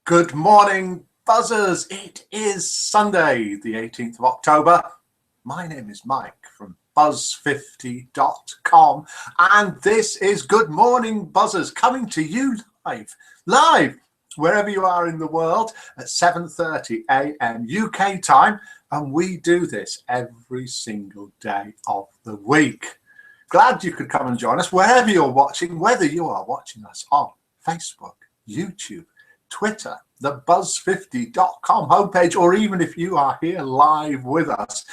Good morning, buzzers. It is Sunday, the 18th of October. My name is Mike from buzz50.com, and this is Good Morning Buzzers, coming to you live, wherever you are in the world at 7:30 a.m. UK time, and we do this every single day of the week. Glad you could come and join us wherever you're watching, whether you are watching us on Facebook, YouTube, Twitter, the buzz50.com homepage, or even if you are here live with us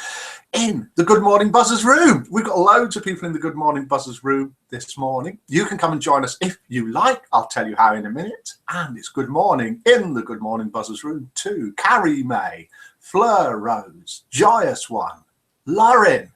in the Good Morning Buzzers room. We've got loads of people in the Good Morning Buzzers room this morning. You can come and join us if you like. I'll tell you how in a minute. And it's good morning in the Good Morning Buzzers room too. Carrie May, Fleur Rose, Joyous One, Lauren,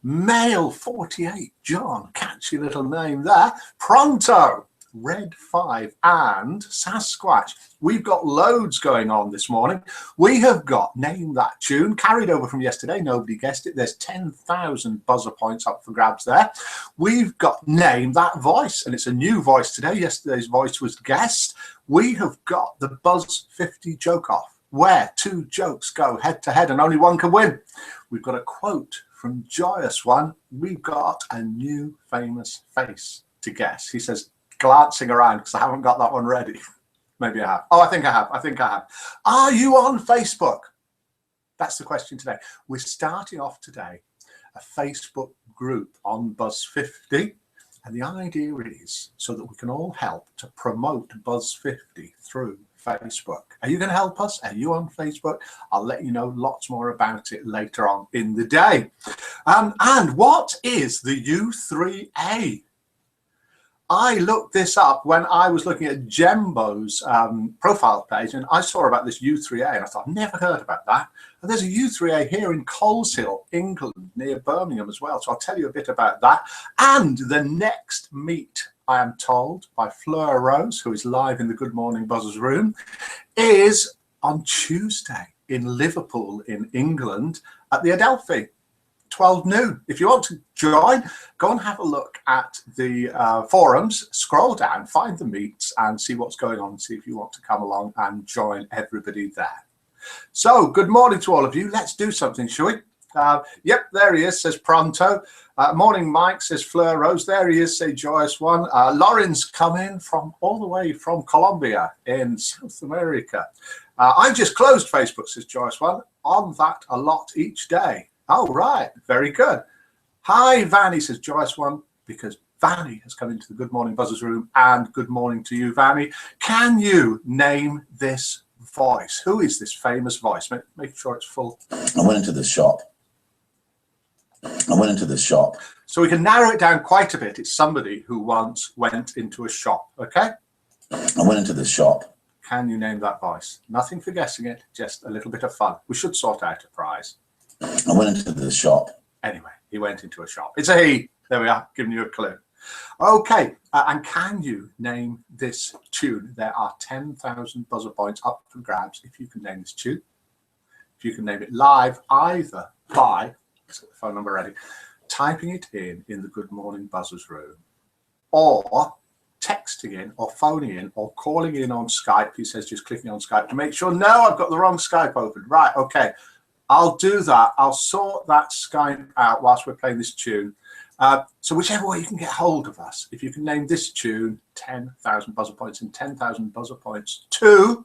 Male 48, John, catchy little name there, Pronto, Red 5 and Sasquatch. We've got loads going on this morning. We have got Name That Tune, carried over from yesterday. Nobody guessed it. There's 10,000 buzzer points up for grabs there. We've got Name That Voice, and it's a new voice today. Yesterday's voice was guessed. We have got the Buzz 50 Joke Off, where two jokes go head to head and only one can win. We've got a quote from Joyous One. We've got a new famous face to guess. He says, glancing around because I haven't got that one ready. Maybe I have. Oh, I think I have. Are you on Facebook? That's the question today. We're starting off today a Facebook group on Buzz 50, and the idea is so that we can all help to promote Buzz 50 through Facebook. Are you going to help us? Are you on Facebook? I'll let you know lots more about it later on in the day. And what is the U3A? I looked this up when I was looking at Jembo's profile page, and I saw about this U3A, and I thought, I've never heard about that. And there's a U3A here in Coleshill, England, near Birmingham as well. So I'll tell you a bit about that. And the next meet, I am told, by Fleur Rose, who is live in the Good Morning Buzzers room, is on Tuesday in Liverpool, in England, at the Adelphi. 12 noon. If you want to join, go and have a look at the forums, scroll down, find the meets and see what's going on, and see if you want to come along and join everybody there. So good morning to all of you. Let's do something, shall we? Yep, there he is, says Pronto. Morning, Mike, says Fleur Rose. There he is, say Joyous One. Lauren's come in from all the way from Colombia in South America. I just closed Facebook, says Joyous One. On that a lot each day. Oh, right. Very good. Hi, Vanny, says Joyous One, because Vanny has come into the Good Morning Buzzers room. And good morning to you, Vanny. Can you name this voice? Who is this famous voice? Make sure it's full. I went into this shop. So we can narrow it down quite a bit. It's somebody who once went into a shop, okay? I went into this shop. Can you name that voice? Nothing for guessing it, just a little bit of fun. We should sort out a prize. I went into this shop. Anyway, he went into a shop. It's a he. There we are, giving you a clue. Okay, and can you name this tune? There are 10,000 buzzer points up for grabs if you can name this tune. If you can name it live, either by, let's get the phone number ready, typing it in the Good Morning Buzzers room, or texting in, or phoning in, or calling in on Skype. He says just clicking on Skype to make sure, no, I've got the wrong Skype open. Right, okay. I'll do that. I'll sort that Skype out whilst we're playing this tune. So whichever way you can get hold of us, if you can name this tune, 10,000 buzzer points and 10,000 buzzer points to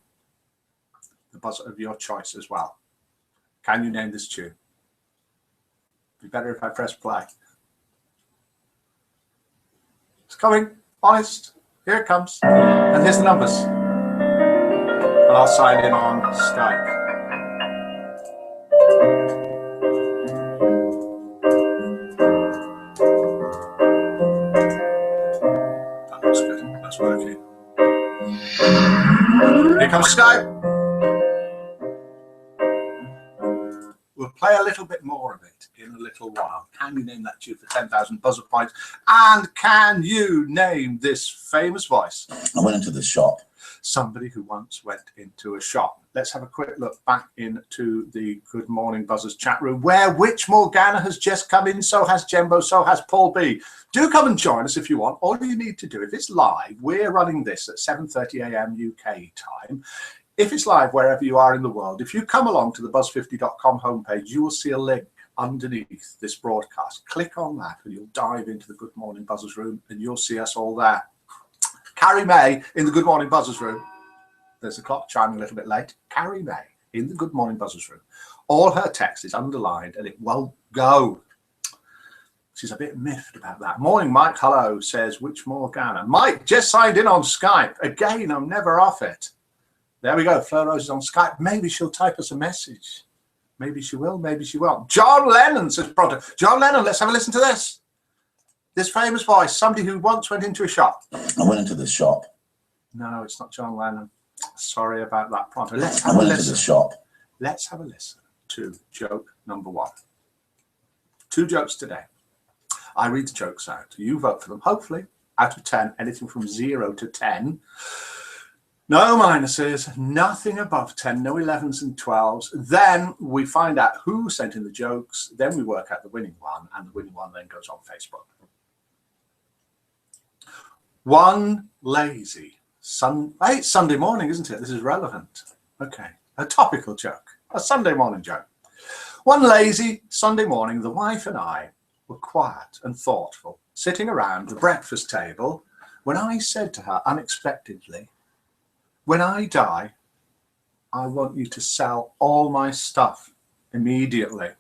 the buzzer of your choice as well. Can you name this tune? Be better if I press play. It's coming. Honest. Here it comes. And here's the numbers. And I'll sign in on Skype. That looks good. That's working. Here comes Skype. We'll play a little bit more of it in a little while. Can you name that tune for 10,000 buzzer points? And can you name this famous voice? I went into this shop. Somebody who once went into a shop. Let's have a quick look back into the Good Morning Buzzers chat room, where Witch Morgana has just come in, so has Jembo, so has Paul B. Do come and join us if you want. All you need to do, if it's live, we're running this at 7:30 a.m. UK time. If it's live wherever you are in the world, if you come along to the buzz50.com homepage, you will see a link underneath this broadcast. Click on that and you'll dive into the Good Morning Buzzers room and you'll see us all there. Carrie May in the Good Morning Buzzers room. There's the clock chiming a little bit late. Carrie May in the Good Morning Buzzers room. All her text is underlined and it won't go. She's a bit miffed about that. Morning, Mike. Hello, says Which Morgana. Mike just signed in on Skype. Again, I'm never off it. There we go. Fleur Rose is on Skype. Maybe she'll type us a message. Maybe she will, maybe she won't. John Lennon says Pronto. John Lennon, let's have a listen to this. This famous voice, somebody who once went into a shop. I went into the shop. No, it's not John Lennon. Sorry about that. Pronto. Let's I have a went into listen. the shop. Let's have a listen to joke number 1. 2 jokes today. I read the jokes out. You vote for them. Hopefully, out of 10, anything from 0 to 10. No minuses, nothing above 10, no 11s and 12s. Then we find out who sent in the jokes. Then we work out the winning one, and the winning one then goes on Facebook. One lazy Hey, it's Sunday morning, isn't it? This is relevant. Okay, a topical joke, a Sunday morning joke. One lazy Sunday morning, the wife and I were quiet and thoughtful, sitting around the breakfast table, when I said to her unexpectedly, when I die, I want you to sell all my stuff immediately.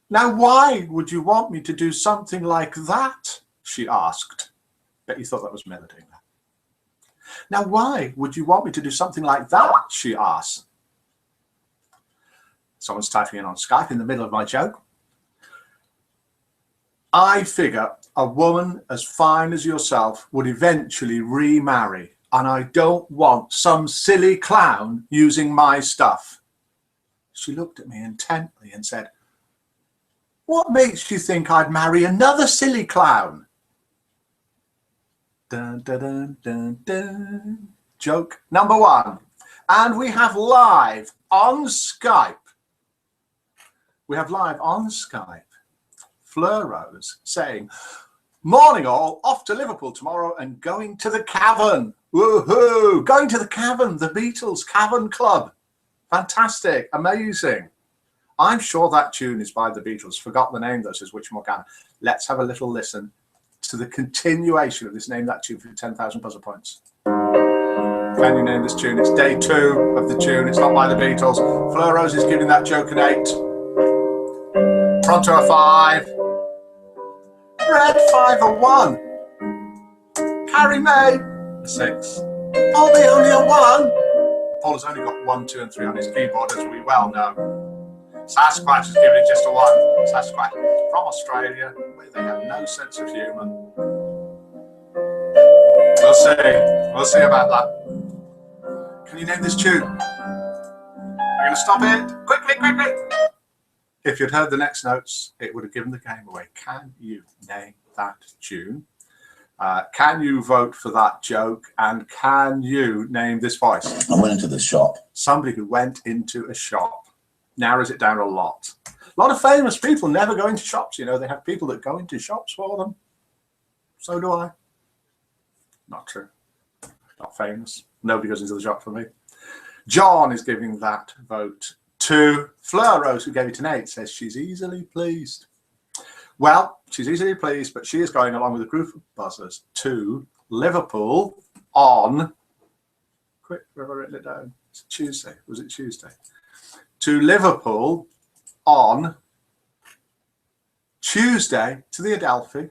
Now, why would you want me to do something like that? She asked. Bet you thought that was Melody. Now, why would you want me to do something like that? She asked. Someone's typing in on Skype in the middle of my joke. I figure a woman as fine as yourself would eventually remarry, and I don't want some silly clown using my stuff. She looked at me intently and said, what makes you think I'd marry another silly clown? Dun, dun, dun, dun, dun. Joke number 1. And we have live on Skype. Fleur Rose saying, morning all, off to Liverpool tomorrow and going to the Cavern. Woohoo! Going to the Cavern, the Beatles Cavern Club. Fantastic, amazing. I'm sure that tune is by the Beatles. Forgot the name though, says Which Morgana. Let's have a little listen to the continuation of this Name That Tune for 10,000 buzzer points. Can you name this tune? It's day 2 of the tune. It's not by the Beatles. Fleur Rose is giving that joke an 8. Pronto a 5. Red 5 a 1. Carrie May a 6. Bobby only a 1. Paul has only got 1, 2 and 3 on his keyboard, as we well know. Sasquatch is giving it just a 1. Sasquatch from Australia, where they have no sense of humour. We'll see. We'll see about that. Can you name this tune? I'm going to stop it. Quickly, quickly. If you'd heard the next notes, it would have given the game away. Can you name that tune? Can you vote for that joke? And can you name this voice? I went into the shop. Somebody who went into a shop. Narrows it down a lot. A lot of famous people never go into shops. You know, they have people that go into shops for them. So do I. Not true. Not famous. Nobody goes into the shop for me. John is giving that vote to Fleur Rose, who gave it an 8, says she's easily pleased. Well, she's easily pleased, but she is going along with a group of buzzers to Liverpool on... Quick, where have I written it down? It's Tuesday. Was it Tuesday? To Liverpool on Tuesday to the Adelphi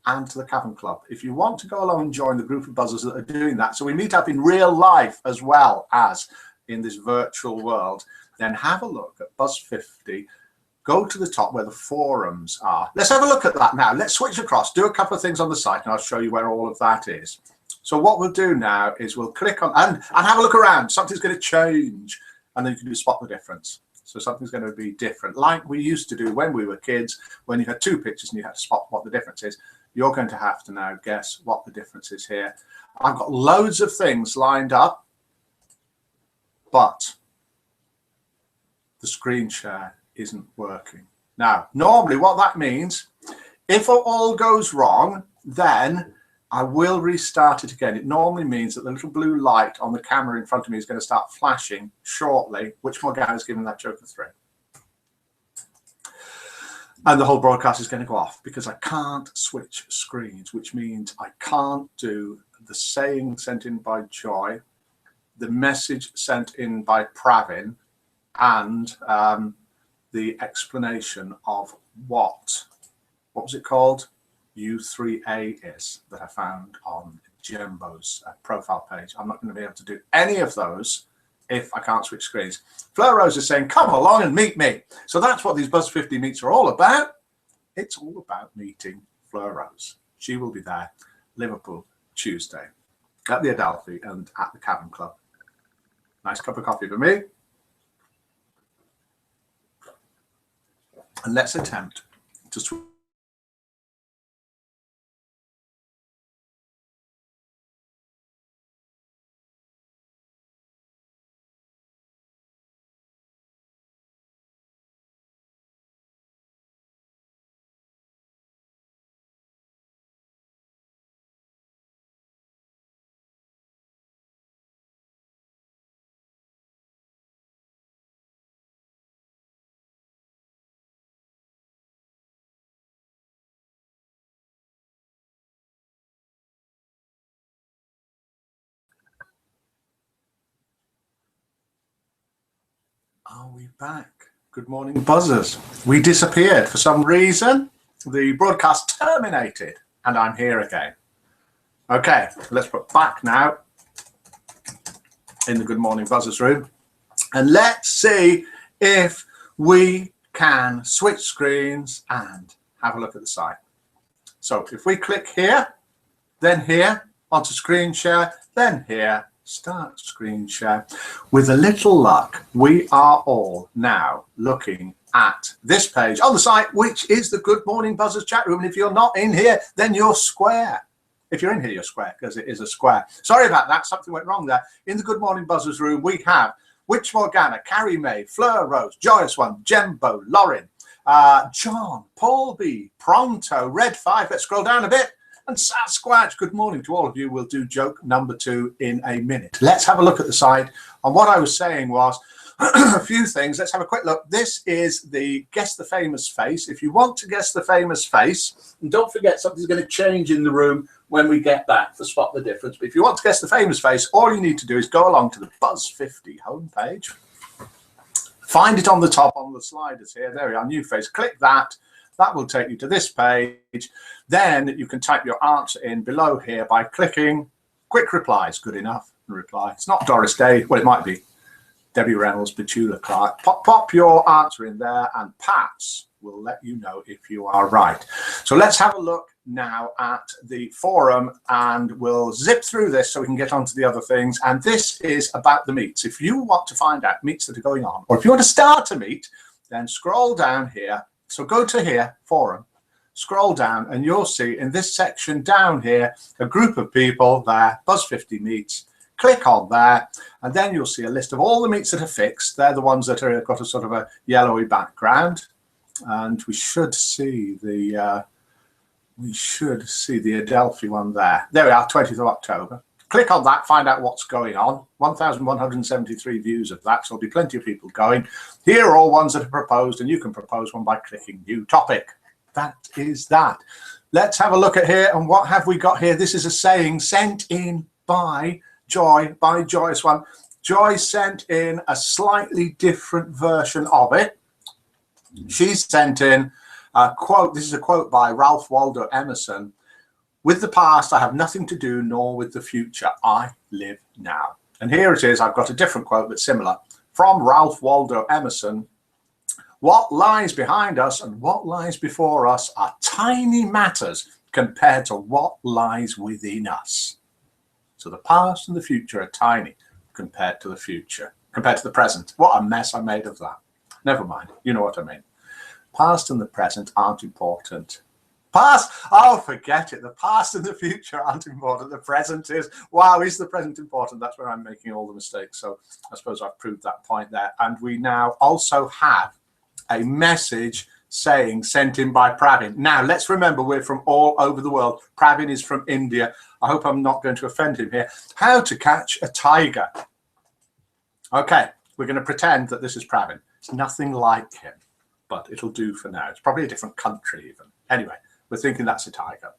and to the Cavern Club. If you want to go along and join the group of buzzers that are doing that, so we meet up in real life as well as in this virtual world, then have a look at Buzz50. Go to the top where the forums are. Let's have a look at that now. Let's switch across, do a couple of things on the site, and I'll show you where all of that is. So what we'll do now is we'll click on and have a look around. Something's going to change. And then you can do spot the difference. So something's going to be different, like we used to do when we were kids, when you had 2 pictures and you had to spot what the difference is. You're going to have to now guess what the difference is here. I've got loads of things lined up, but the screen share isn't working. Now, normally what that means, if it all goes wrong, then I will restart it again. It normally means that the little blue light on the camera in front of me is going to start flashing shortly. Which more guy has given that joke a 3? And the whole broadcast is going to go off because I can't switch screens, which means I can't do the saying sent in by Joy, the message sent in by Pravin, and the explanation of what was it called? U3A is that I found on Jimbo's profile page. I'm not going to be able to do any of those if I can't switch screens. Fleur Rose is saying, come along and meet me. So that's what these Buzz 50 meets are all about. It's all about meeting Fleur Rose. She will be there, Liverpool, Tuesday, at the Adelphi and at the Cavern Club. Nice cup of coffee for me. And let's attempt to switch. Are we back? Good morning, buzzers. We disappeared for some reason. The broadcast terminated, and I'm here again. Okay, let's put back now in the Good Morning Buzzers room, and let's see if we can switch screens and have a look at the site. So if we click here, then here, onto screen share, then here, start screen share. With a little luck, we are all now looking at this page on the site, which is the Good Morning Buzzers chat room. And if you're not in here, then you're square. If you're in here, you're square, because it is a square. Sorry about that. Something went wrong there. In the Good Morning Buzzers room, we have Witch Morgana, Carrie May, Fleur Rose, Joyous One, Jembo, Lauren, John, Paul B, Pronto, Red 5. Let's scroll down a bit. And Sasquatch, good morning to all of you. We'll do joke number 2 in a minute. Let's have a look at the site. And what I was saying was a few things. Let's have a quick look. This is the Guess the Famous Face. If you want to guess the famous face, and don't forget something's going to change in the room when we get back to spot the difference. But if you want to guess the famous face, all you need to do is go along to the Buzz 50 homepage. Find it on the top on the sliders here. There we are, new face. Click that. That will take you to this page. Then you can type your answer in below here by clicking quick replies. Good enough. Reply. It's not Doris Day. Well, it might be Debbie Reynolds, Petula Clark. Pop your answer in there, and Pats will let you know if you are right. So let's have a look now at the forum, and we'll zip through this so we can get on to the other things. And this is about the meets. If you want to find out meets that are going on, or if you want to start a meet, then scroll down here. So go to here, forum, scroll down, and you'll see in this section down here, a group of people there, Buzz 50 meets. Click on there, and then you'll see a list of all the meets that are fixed. They're the ones that are got a sort of a yellowy background. And we should see the Adelphi one there. There we are, 20th of October. Click on that, find out what's going on. 1,173 views of that, so there'll be plenty of people going. Here are all ones that are proposed, and you can propose one by clicking new topic. That is that. Let's have a look at here, and what have we got here? This is a saying sent in by Joy, by Joyous One. Joy sent in a slightly different version of it. She's sent in a quote. This is a quote by Ralph Waldo Emerson. With the past, I have nothing to do, nor with the future. I live now. And here it is. I've got a different quote, but similar. From Ralph Waldo Emerson. What lies behind us and what lies before us are tiny matters compared to what lies within us. So the past and the future are tiny compared to the future, compared to the present. What a mess I made of that. Never mind. You know what I mean. Past and the present aren't important. Past, oh, forget it. The past and the future aren't important. The present is. Wow, is the present important? That's where I'm making all the mistakes. So I suppose I've proved that point there. And we now also have a message saying sent in by Pravin. Now, let's remember we're from all over the world. Pravin is from India. I hope I'm not going to offend him here. How to catch a tiger. Okay, we're going to pretend that this is Pravin. It's nothing like him, but it'll do for now. It's probably a different country even. Anyway, we're thinking that's a tiger.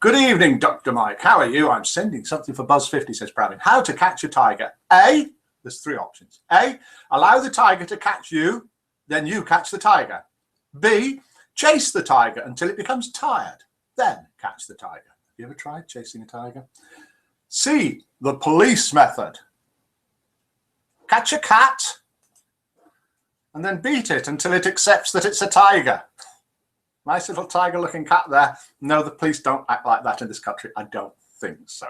Good evening, Dr. Mike. How are you? I'm sending something for Buzz50, says Pravin. How to catch a tiger. A, there's three options. A, allow the tiger to catch you, then you catch the tiger. B, chase the tiger until it becomes tired, then catch the tiger. Have you ever tried chasing a tiger? C, the police method. Catch a cat and then beat it until it accepts that it's a tiger. Nice little tiger-looking cat there. No, the police don't act like that in this country. I don't think so.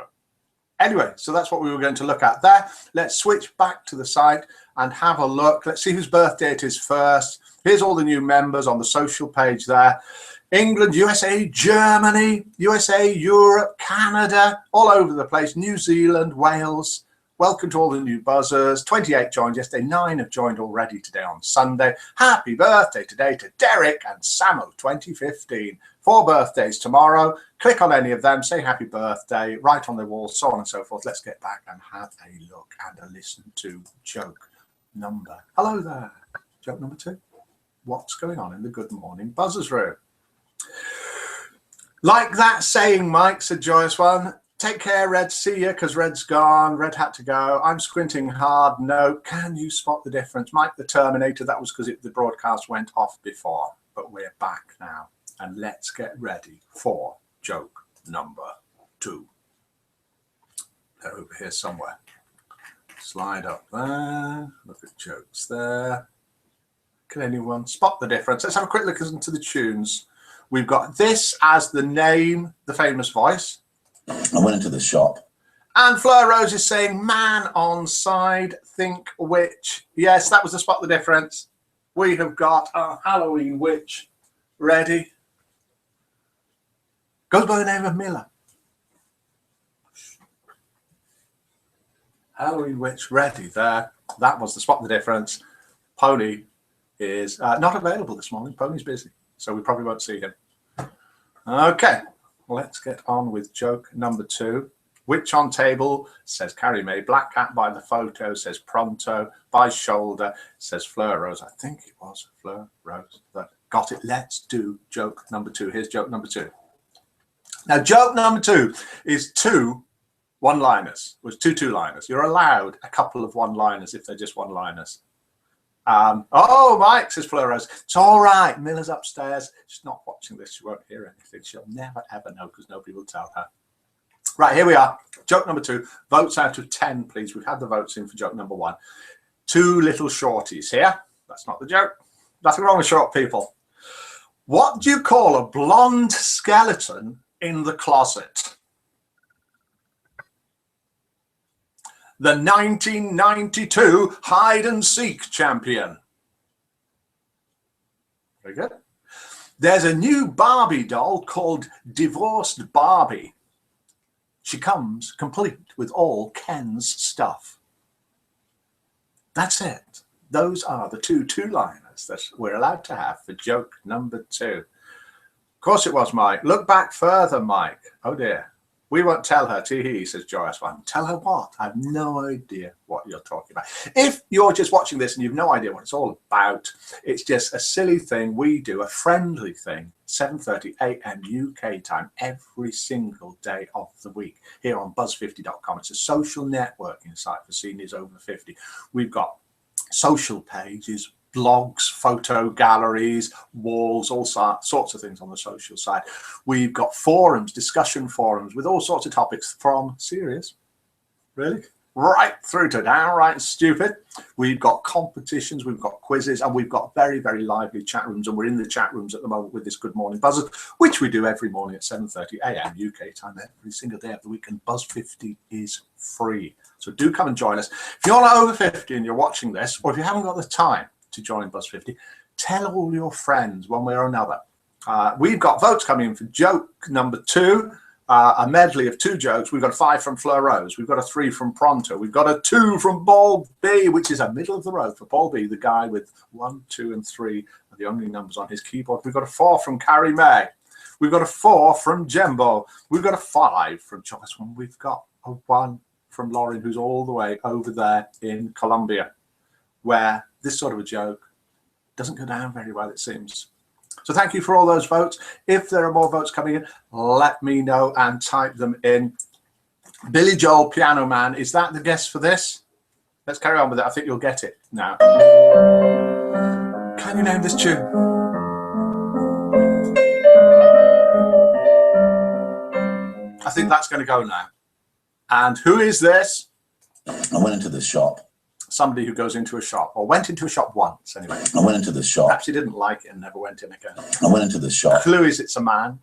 Anyway, so that's what we were going to look at there. Let's switch back to the site and have a look. Let's see whose birthday it is first. Here's all the new members on the social page there. England, USA, Germany, USA, Europe, Canada, all over the place. New Zealand, Wales. Welcome to all the new buzzers. 28 joined yesterday. 9 have joined already today on Sunday. Happy birthday today to Derek and Samo 2015. 4 birthdays tomorrow. Click on any of them, say happy birthday, write on the wall, so on and so forth. Let's get back and have a look and a listen to joke number. Hello there. Joke number 2. What's going on in the Good Morning Buzzers room? Like that saying, Mike, said Joyous One. Take care, Red. See ya, because Red's gone. Red had to go. I'm squinting hard. No. Can you spot the difference? Mike the Terminator, that was because the broadcast went off before. But we're back now. And let's get ready for joke number 2. They're over here somewhere. Slide up there. Look at jokes there. Can anyone spot the difference? Let's have a quick look into the tunes. We've got this as the name, the famous voice. I went into the shop. And Fleur Rose is saying, man on side, think witch. Yes, that was the spot the difference. We have got our Halloween witch ready. Goes by the name of Miller. Halloween witch ready there. That was the spot the difference. Pony is not available this morning. Pony's busy, so we probably won't see him. Okay. Let's get on with joke number 2. Witch on table, says Carrie Mae. Black cat by the photo, says Pronto. By shoulder, says Fleur Rose. I think it was Fleur Rose that got it. Let's do joke number 2. Here's joke number 2. Now, joke number 2 is 2 one-liners. It was 2 two-liners. You're allowed a couple of one-liners if they're just one-liners. Oh, Mike, says Fleur Rose. It's all right. Miller's upstairs. She's not watching this. She won't hear anything. She'll never, ever know because nobody will tell her. Right, here we are. Joke number 2. Votes out of 10, please. We've had the votes in for joke number 1. 2 little shorties here. That's not the joke. Nothing wrong with short people. What do you call a blonde skeleton in the closet? The 1992 hide-and-seek champion. Very good. There's a new Barbie doll called Divorced Barbie. She comes complete with all Ken's stuff. That's it. Those are the 2 two-liners that we're allowed to have for joke number 2. Of course it was, Mike. Look back further, Mike. Oh, dear. We won't tell her, tee-hee, says Joyous One. Tell her what? I have no idea what you're talking about. If you're just watching this and you've no idea what it's all about, it's just a silly thing we do, a friendly thing, 7:30 a.m. UK time, every single day of the week here on buzz50.com. It's a social networking site for seniors over 50. We've got social pages, blogs, photo galleries, walls, all sorts of things on the social side. We've got forums, discussion forums with all sorts of topics from serious, really, right through to downright stupid. We've got competitions, we've got quizzes, and we've got very, very lively chat rooms. And we're in the chat rooms at the moment with this Good Morning Buzzers, which we do every morning at 7:30 a.m. UK time, every single day of the week. And Buzz 50 is free. So do come and join us. If you're not over 50 and you're watching this, or if you haven't got the time to join Buzz 50, tell all your friends one way or another. We've got votes coming in for joke number 2, a medley of 2 jokes. We've got a 5 from Fleur Rose. We've got a 3 from Pronto. We've got a 2 from Paul B, which is a middle of the road for Paul B, the guy with 1, 2, and 3 are the only numbers on his keyboard. We've got a 4 from Carrie May. We've got a 4 from Jembo. We've got a 5 from Jonathan. We've got a 1 from Lauren, who's all the way over there in Colombia, where this sort of a joke doesn't go down very well, it seems. So thank you for all those votes. If there are more votes coming in, let me know and type them in. Billy Joel, Piano Man, is that the guess for this? Let's carry on with it. I think you'll get it now. Can you name this tune? I think that's going to go now. And who is this? I went into the shop. Somebody who goes into a shop, or went into a shop once anyway. I went into the shop. Perhaps he didn't like it and never went in again. I went into the shop. Clue is it's a man.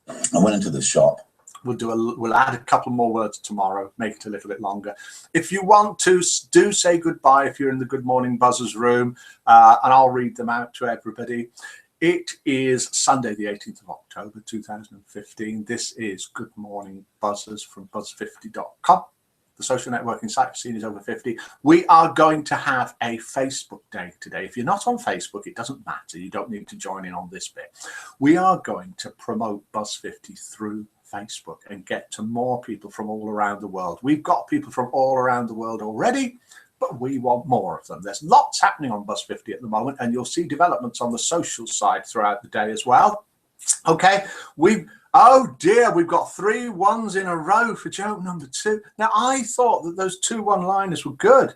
I went into the shop. We'll add a couple more words tomorrow, make it a little bit longer. If you want to, do say goodbye if you're in the Good Morning Buzzers room, and I'll read them out to everybody. It is Sunday, the 18th of October, 2015. This is Good Morning Buzzers from buzz50.com. The social networking site for seniors over 50. We are going to have a Facebook day today. If you're not on Facebook, it doesn't matter. You don't need to join in on this bit. We are going to promote Buzz50 through Facebook and get to more people from all around the world. We've got people from all around the world already, but we want more of them. There's lots happening on Buzz50 at the moment, and you'll see developments on the social side throughout the day as well. Okay, oh dear, we've got 3 1s in a row for joke number 2. Now, I thought that those 2 one-liners were good.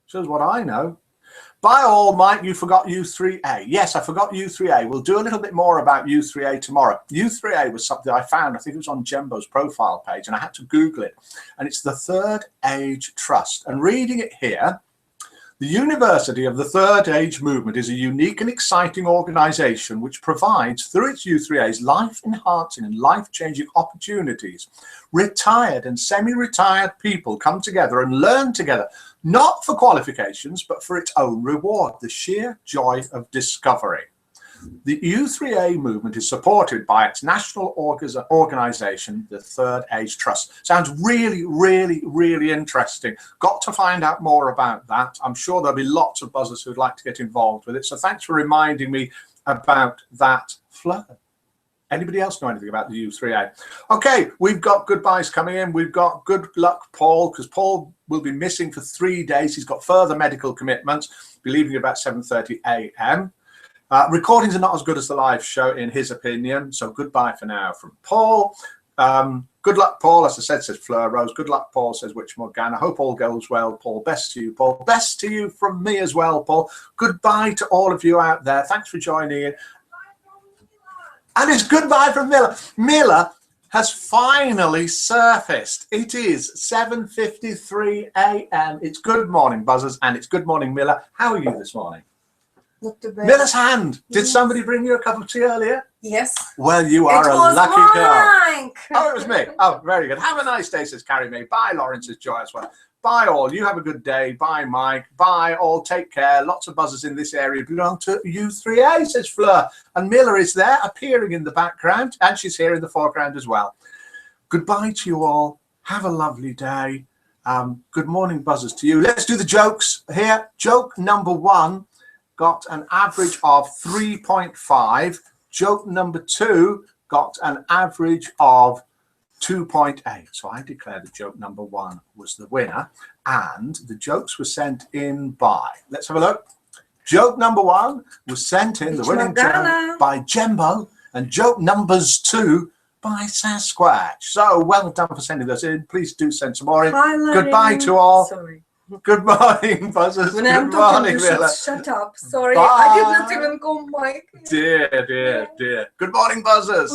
Shows what I know. By all, Mike, you forgot U3A. Yes, I forgot U3A. We'll do a little bit more about U3A tomorrow. U3A was something I found, I think it was on Jembo's profile page, and I had to Google it. And it's the Third Age Trust. And reading it here, the University of the Third Age Movement is a unique and exciting organization which provides, through its U3As, life-enhancing and life-changing opportunities. Retired and semi-retired people come together and learn together, not for qualifications, but for its own reward, the sheer joy of discovery. The U3A movement is supported by its national organization, the Third Age Trust. Sounds really, really, really interesting. Got to find out more about that. I'm sure there'll be lots of buzzers who'd like to get involved with it. So thanks for reminding me about that, Fleur. Anybody else know anything about the U3A? Okay, we've got goodbyes coming in. We've got good luck, Paul, because Paul will be missing for 3 days. He's got further medical commitments. Be leaving about 7:30 a.m. Recordings are not as good as the live show, in his opinion. So goodbye for now from Paul. Good luck, Paul. As I said, says Fleur Rose. Good luck, Paul, says Witch Morgan. I hope all goes well, Paul. Best to you, Paul. Best to you from me as well, Paul. Goodbye to all of you out there. Thanks for joining in. And it's goodbye from Miller. Miller has finally surfaced. It is 7:53 a.m. It's Good Morning Buzzers, and it's Good Morning Miller. How are you this morning? Not too bad. Miller's hand. Did somebody bring you a cup of tea earlier? Yes. Well, you are a lucky girl. Mike. Oh, it was me. Oh, very good. Have a nice day, says Carrie May. Bye, Lauren, says Joy as well. Bye, all. You have a good day. Bye, Mike. Bye, all. Take care. Lots of buzzers in this area belong to U3A, says Fleur. And Miller is there, appearing in the background, and she's here in the foreground as well. Goodbye to you all. Have a lovely day. Good morning, buzzers, to you. Let's do the jokes here. Joke number 1 got an average of 3.5. Joke number 2 got an average of 2.8. So I declare that joke number 1 was the winner, and the jokes were sent in by, let's have a look. Joke number 1 was sent in, the winning joke, by Jembo, and joke numbers 2 by Sasquatch. So well done for sending those in. Please do send some more in. Hi, goodbye to all. Sorry. Good morning, buzzers. When Good I'm talking, morning, you should Miller. shut up. Sorry, Bye. I did not even come, Mike. Dear, dear, dear. Good morning, buzzers.